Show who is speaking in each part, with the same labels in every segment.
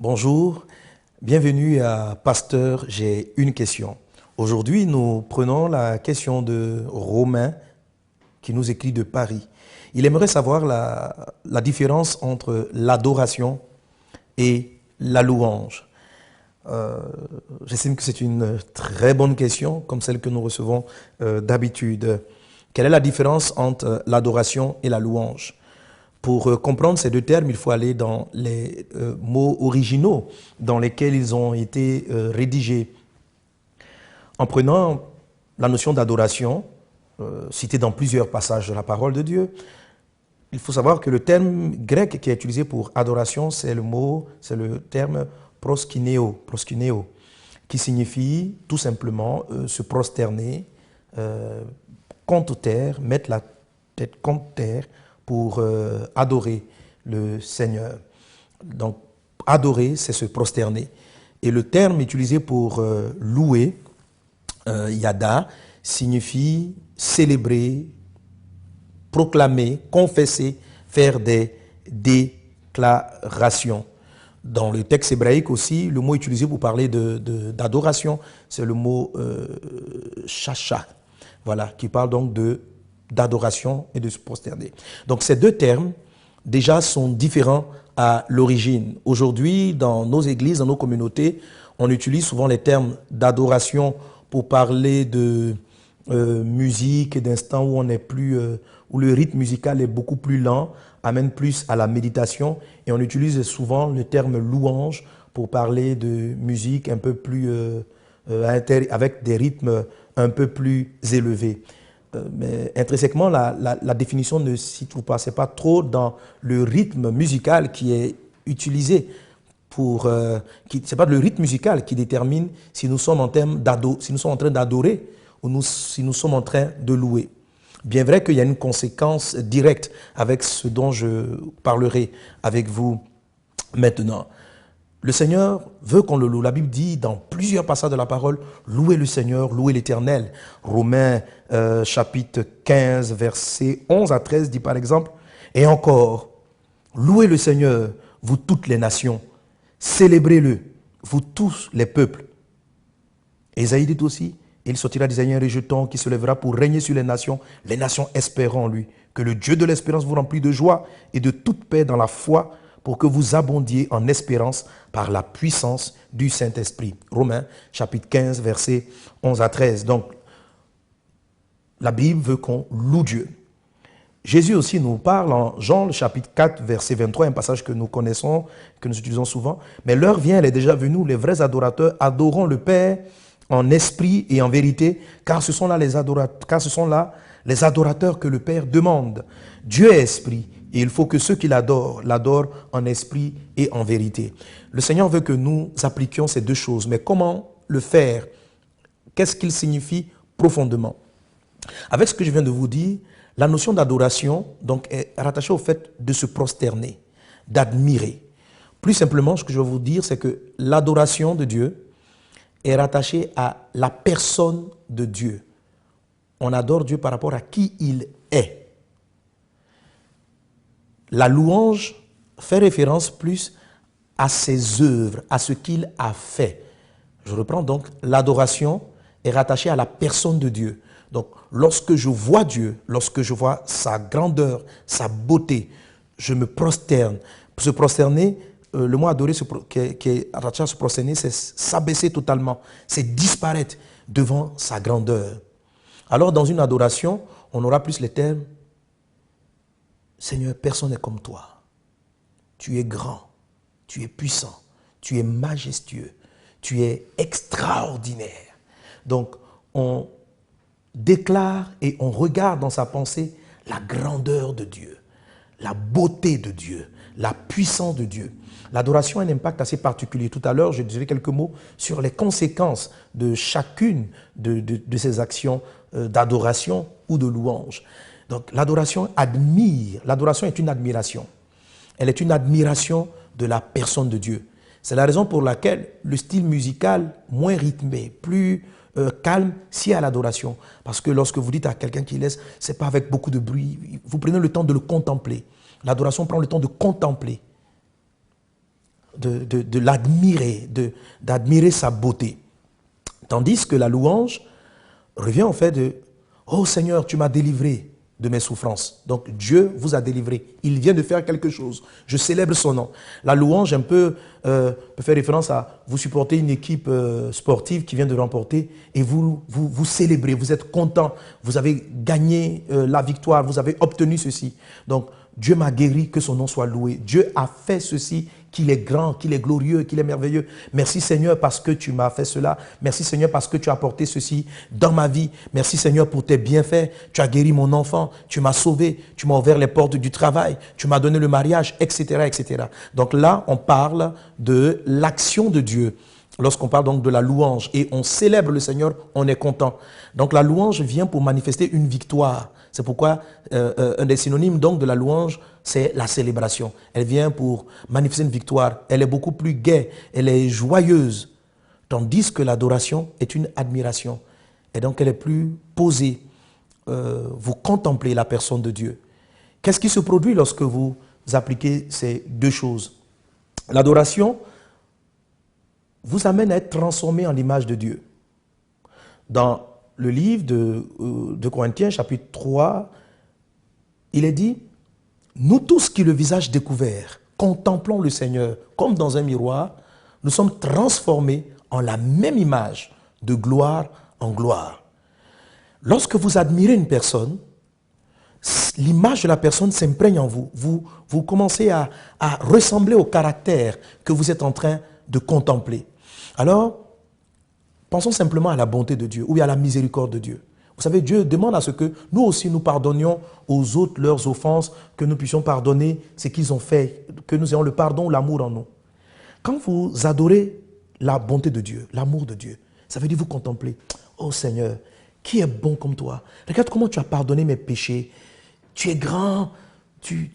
Speaker 1: Bonjour, bienvenue à Pasteur, j'ai une question. Aujourd'hui, nous prenons la question de Romain qui nous écrit de Paris. Il aimerait savoir la différence entre l'adoration et la louange. J'estime que c'est une très bonne question, comme celle que nous recevons d'habitude. Quelle est la différence entre l'adoration et la louange? Pour comprendre ces deux termes, il faut aller dans les mots originaux dans lesquels ils ont été rédigés. En prenant la notion d'adoration, citée dans plusieurs passages de la parole de Dieu, il faut savoir que le terme grec qui est utilisé pour adoration, c'est le terme proskuneo, qui signifie tout simplement se prosterner contre terre, mettre la tête contre terre pour adorer le Seigneur. Donc, adorer, c'est se prosterner. Et le terme utilisé pour louer, yada, signifie célébrer, proclamer, confesser, faire des déclarations. Dans le texte hébraïque aussi, le mot utilisé pour parler d'adoration, c'est le mot chacha, voilà, qui parle donc d'adoration et de se prosterner. Donc ces deux termes, déjà, sont différents à l'origine. Aujourd'hui, dans nos églises, dans nos communautés, on utilise souvent les termes d'adoration pour parler de musique et d'instants où on est plus, où le rythme musical est beaucoup plus lent, amène plus à la méditation, et on utilise souvent le terme louange pour parler de musique un peu plus avec des rythmes un peu plus élevés. Mais intrinsèquement, la définition ne s'y trouve pas. Ce n'est pas trop dans le rythme musical qui est utilisé. Ce n'est pas le rythme musical qui détermine si nous sommes en train d'adorer ou si nous sommes en train de louer. Bien vrai qu'il y a une conséquence directe avec ce dont je parlerai avec vous maintenant. Le Seigneur veut qu'on le loue. La Bible dit dans plusieurs passages de la parole, louez le Seigneur, louez l'Éternel. Romains chapitre 15, versets 11 à 13 dit par exemple, et encore, louez le Seigneur, vous toutes les nations, célébrez-le, vous tous les peuples. Ésaïe dit aussi, il sortira d'Isaïe un rejeton qui se lèvera pour régner sur les nations espérant en lui. Que le Dieu de l'espérance vous remplit de joie et de toute paix dans la foi pour que vous abondiez en espérance par la puissance du Saint-Esprit. Romains chapitre 15, versets 11 à 13. Donc, la Bible veut qu'on loue Dieu. Jésus aussi nous parle en Jean chapitre 4, verset 23, un passage que nous connaissons, que nous utilisons souvent. Mais l'heure vient, elle est déjà venue, les vrais adorateurs adoreront le Père en esprit et en vérité, car ce sont là les adorateurs que le Père demande. Dieu est esprit, et il faut que ceux qui l'adorent en esprit et en vérité. Le Seigneur veut que nous appliquions ces deux choses, mais comment le faire? Qu'est-ce qu'il signifie profondément? Avec ce que je viens de vous dire, la notion d'adoration donc est rattachée au fait de se prosterner, d'admirer. Plus simplement, ce que je vais vous dire, c'est que l'adoration de Dieu est rattaché à la personne de Dieu. On adore Dieu par rapport à qui il est. La louange fait référence plus à ses œuvres, à ce qu'il a fait. Je reprends donc, l'adoration est rattachée à la personne de Dieu. Donc, lorsque je vois Dieu, lorsque je vois sa grandeur, sa beauté, je me prosterne. Se prosterner, le mot adorer qui est rattaché à se prosterner, c'est s'abaisser totalement, c'est disparaître devant sa grandeur. Alors, dans une adoration, on aura plus les termes « Seigneur, personne n'est comme toi. Tu es grand, tu es puissant, tu es majestueux, tu es extraordinaire. » Donc, on déclare et on regarde dans sa pensée la grandeur de Dieu, la beauté de Dieu, la puissance de Dieu. L'adoration a un impact assez particulier. Tout à l'heure, je dirai quelques mots sur les conséquences de chacune de ces actions d'adoration ou de louange. Donc l'adoration admire, l'adoration est une admiration. Elle est une admiration de la personne de Dieu. C'est la raison pour laquelle le style musical moins rythmé, plus calme, s'y a l'adoration. Parce que lorsque vous dites à quelqu'un qui laisse, ce n'est pas avec beaucoup de bruit, vous prenez le temps de le contempler. L'adoration prend le temps de contempler. de l'admirer, d'admirer sa beauté. Tandis que la louange revient au fait de « Oh Seigneur, tu m'as délivré de mes souffrances. » Donc Dieu vous a délivré. Il vient de faire quelque chose. Je célèbre son nom. La louange un peu peut faire référence à vous supporter une équipe sportive qui vient de remporter et vous célébrez, vous êtes content, vous avez gagné la victoire, vous avez obtenu ceci. Donc Dieu m'a guéri, que son nom soit loué. Dieu a fait ceci, qu'il est grand, qu'il est glorieux, qu'il est merveilleux. Merci Seigneur parce que tu m'as fait cela. Merci Seigneur parce que tu as apporté ceci dans ma vie. Merci Seigneur pour tes bienfaits. Tu as guéri mon enfant, tu m'as sauvé, tu m'as ouvert les portes du travail, tu m'as donné le mariage, etc., etc. Donc là, on parle de l'action de Dieu. Lorsqu'on parle donc de la louange et on célèbre le Seigneur, on est content. Donc la louange vient pour manifester une victoire. C'est pourquoi un des synonymes donc de la louange, c'est la célébration. Elle vient pour manifester une victoire. Elle est beaucoup plus gaie, elle est joyeuse. Tandis que l'adoration est une admiration. Et donc elle est plus posée. Vous contemplez la personne de Dieu. Qu'est-ce qui se produit lorsque vous appliquez ces deux choses? L'adoration vous amène à être transformé en l'image de Dieu. Dans le livre de Corinthiens, chapitre 3, il est dit « Nous tous qui le visage découvert, contemplons le Seigneur comme dans un miroir, nous sommes transformés en la même image, de gloire en gloire. » Lorsque vous admirez une personne, l'image de la personne s'imprègne en vous. Vous commencez à ressembler au caractère que vous êtes en train de contempler. Alors, pensons simplement à la bonté de Dieu ou à la miséricorde de Dieu. Vous savez, Dieu demande à ce que nous aussi nous pardonnions aux autres leurs offenses, que nous puissions pardonner ce qu'ils ont fait, que nous ayons le pardon ou l'amour en nous. Quand vous adorez la bonté de Dieu, l'amour de Dieu, ça veut dire vous contempler. Oh Seigneur, qui est bon comme toi? Regarde comment tu as pardonné mes péchés. Tu es grand, tu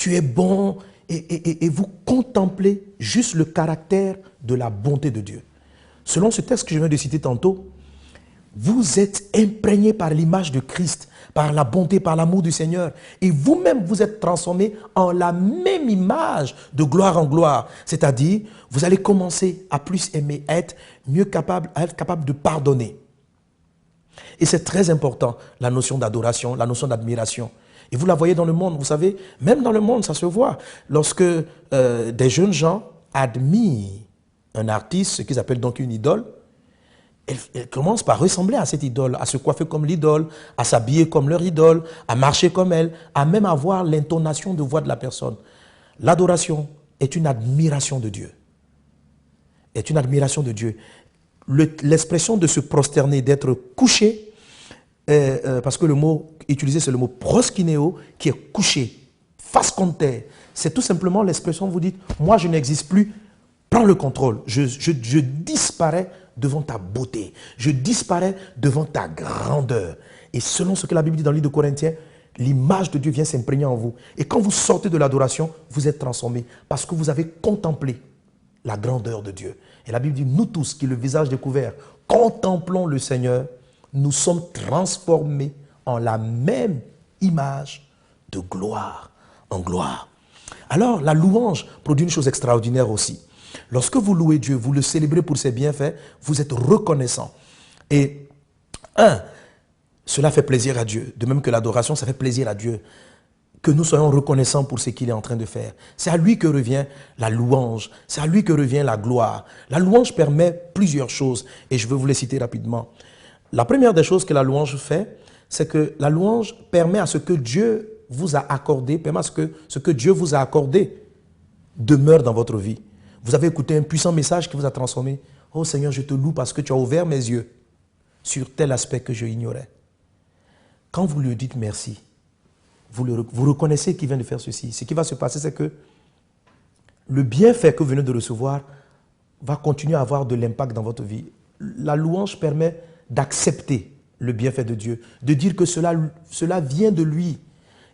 Speaker 1: es bon. Et vous contemplez juste le caractère de la bonté de Dieu. Selon ce texte que je viens de citer tantôt, vous êtes imprégné par l'image de Christ, par la bonté, par l'amour du Seigneur. Et vous-même, vous êtes transformé en la même image de gloire en gloire. C'est-à-dire, vous allez commencer à plus aimer, à être capable de pardonner. Et c'est très important, la notion d'adoration, la notion d'admiration. Et vous la voyez dans le monde, vous savez, même dans le monde, ça se voit. Lorsque des jeunes gens admirent un artiste, ce qu'ils appellent donc une idole, elle commence par ressembler à cette idole, à se coiffer comme l'idole, à s'habiller comme leur idole, à marcher comme elle, à même avoir l'intonation de voix de la personne. L'adoration est une admiration de Dieu. Est une admiration de Dieu. L'expression de se prosterner, d'être couché, parce que le mot utilisé, c'est le mot proskineo, qui est couché, face contre terre. C'est tout simplement l'expression où vous dites, moi je n'existe plus, prends le contrôle, je disparais devant ta beauté, je disparais devant ta grandeur. Et selon ce que la Bible dit dans le livre de Corinthiens, l'image de Dieu vient s'imprégner en vous. Et quand vous sortez de l'adoration, vous êtes transformé parce que vous avez contemplé la grandeur de Dieu. Et la Bible dit, nous tous qui le visage découvert, contemplons le Seigneur, nous sommes transformés en la même image de gloire en gloire. Alors, la louange produit une chose extraordinaire aussi. Lorsque vous louez Dieu, vous le célébrez pour ses bienfaits, vous êtes reconnaissant. Et, cela fait plaisir à Dieu. De même que l'adoration, ça fait plaisir à Dieu. Que nous soyons reconnaissants pour ce qu'il est en train de faire. C'est à lui que revient la louange. C'est à lui que revient la gloire. La louange permet plusieurs choses. Et je vais vous les citer rapidement. La première des choses que la louange fait, c'est que la louange permet à ce que Dieu vous a accordé, permet à ce que Dieu vous a accordé demeure dans votre vie. Vous avez écouté un puissant message qui vous a transformé. Oh Seigneur, je te loue parce que tu as ouvert mes yeux sur tel aspect que je ignorais. Quand vous lui dites merci, vous reconnaissez qu'il vient de faire ceci. Ce qui va se passer, c'est que le bienfait que vous venez de recevoir va continuer à avoir de l'impact dans votre vie. La louange permet d'accepter le bienfait de Dieu, de dire que cela vient de lui.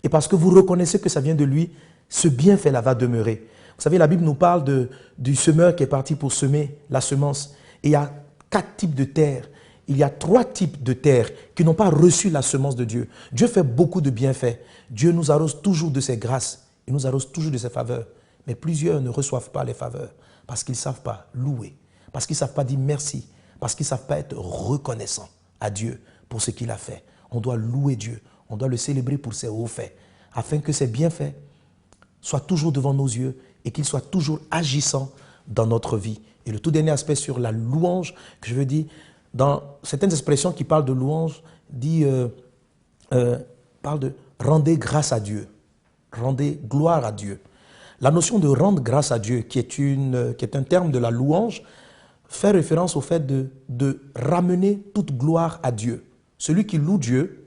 Speaker 1: Et parce que vous reconnaissez que ça vient de lui, ce bienfait-là va demeurer. Vous savez, la Bible nous parle du semeur qui est parti pour semer la semence. Et il y a 4 types de terres. Il y a 3 types de terres qui n'ont pas reçu la semence de Dieu. Dieu fait beaucoup de bienfaits. Dieu nous arrose toujours de ses grâces. Il nous arrose toujours de ses faveurs. Mais plusieurs ne reçoivent pas les faveurs. Parce qu'ils ne savent pas louer, parce qu'ils ne savent pas dire merci, parce qu'ils ne savent pas être reconnaissants à Dieu pour ce qu'il a fait. On doit louer Dieu, on doit le célébrer pour ses hauts faits, afin que ses bienfaits soient toujours devant nos yeux et qu'ils soient toujours agissants dans notre vie. Et le tout dernier aspect sur la louange, que je veux dire, dans certaines expressions qui parlent de louange, parle de rendez grâce à Dieu, rendez gloire à Dieu. La notion de rendre grâce à Dieu, qui est un terme de la louange, fait référence au fait de ramener toute gloire à Dieu. Celui qui loue Dieu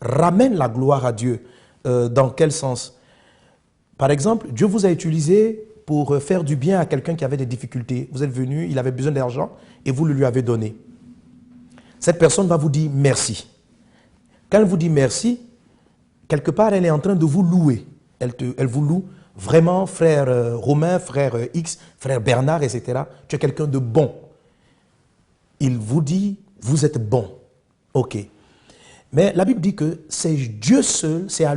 Speaker 1: ramène la gloire à Dieu. Dans quel sens? Par exemple, Dieu vous a utilisé pour faire du bien à quelqu'un qui avait des difficultés. Vous êtes venu, il avait besoin d'argent et vous le lui avez donné. Cette personne va vous dire merci. Quand elle vous dit merci, quelque part, elle est en train de vous louer. Elle vous loue vraiment, frère Romain, frère X, frère Bernard, etc. Tu es quelqu'un de bon. Il vous dit, vous êtes bon. Ok. Mais la Bible dit que c'est Dieu seul, c'est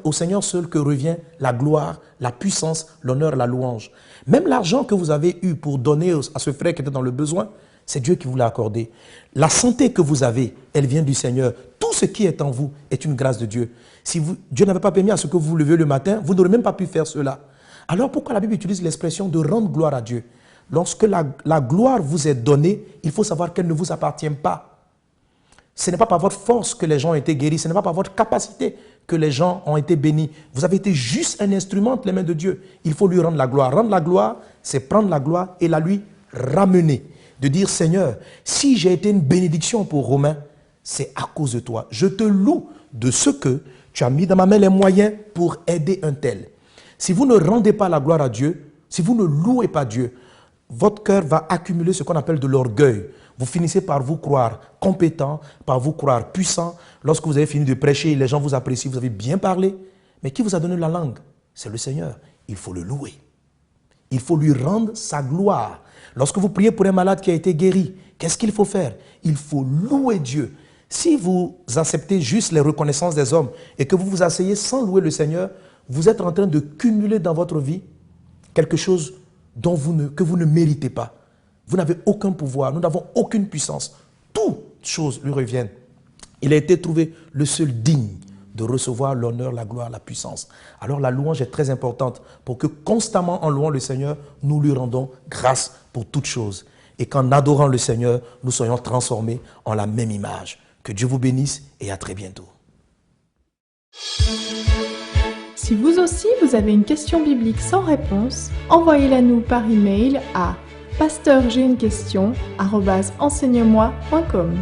Speaker 1: au Seigneur seul que revient la gloire, la puissance, l'honneur, la louange. Même l'argent que vous avez eu pour donner à ce frère qui était dans le besoin, c'est Dieu qui vous l'a accordé. La santé que vous avez, elle vient du Seigneur. Tout ce qui est en vous est une grâce de Dieu. Si Dieu n'avait pas permis à ce que vous vous leviez le matin, vous n'aurez même pas pu faire cela. Alors pourquoi la Bible utilise l'expression de rendre gloire à Dieu? Lorsque la gloire vous est donnée, il faut savoir qu'elle ne vous appartient pas. Ce n'est pas par votre force que les gens ont été guéris, ce n'est pas par votre capacité que les gens ont été bénis. Vous avez été juste un instrument entre les mains de Dieu. Il faut lui rendre la gloire. Rendre la gloire, c'est prendre la gloire et la lui ramener. De dire, Seigneur, si j'ai été une bénédiction pour Romain, c'est à cause de toi. Je te loue de ce que tu as mis dans ma main les moyens pour aider un tel. Si vous ne rendez pas la gloire à Dieu, si vous ne louez pas Dieu, votre cœur va accumuler ce qu'on appelle de l'orgueil. Vous finissez par vous croire compétent, par vous croire puissant. Lorsque vous avez fini de prêcher, les gens vous apprécient, vous avez bien parlé. Mais qui vous a donné la langue? C'est le Seigneur. Il faut le louer. Il faut lui rendre sa gloire. Lorsque vous priez pour un malade qui a été guéri, qu'est-ce qu'il faut faire? Il faut louer Dieu. Si vous acceptez juste les reconnaissances des hommes et que vous vous asseyez sans louer le Seigneur, vous êtes en train de cumuler dans votre vie quelque chose que vous ne méritez pas. Vous n'avez aucun pouvoir, nous n'avons aucune puissance. Toutes choses lui reviennent. Il a été trouvé le seul digne de recevoir l'honneur, la gloire, la puissance. Alors la louange est très importante pour que constamment en louant le Seigneur, nous lui rendons grâce pour toutes choses. Et qu'en adorant le Seigneur, nous soyons transformés en la même image. Que Dieu vous bénisse et à très bientôt.
Speaker 2: Si vous aussi vous avez une question biblique sans réponse, envoyez-la nous par email à pasteurj'ainequestion@enseigne-moi.com.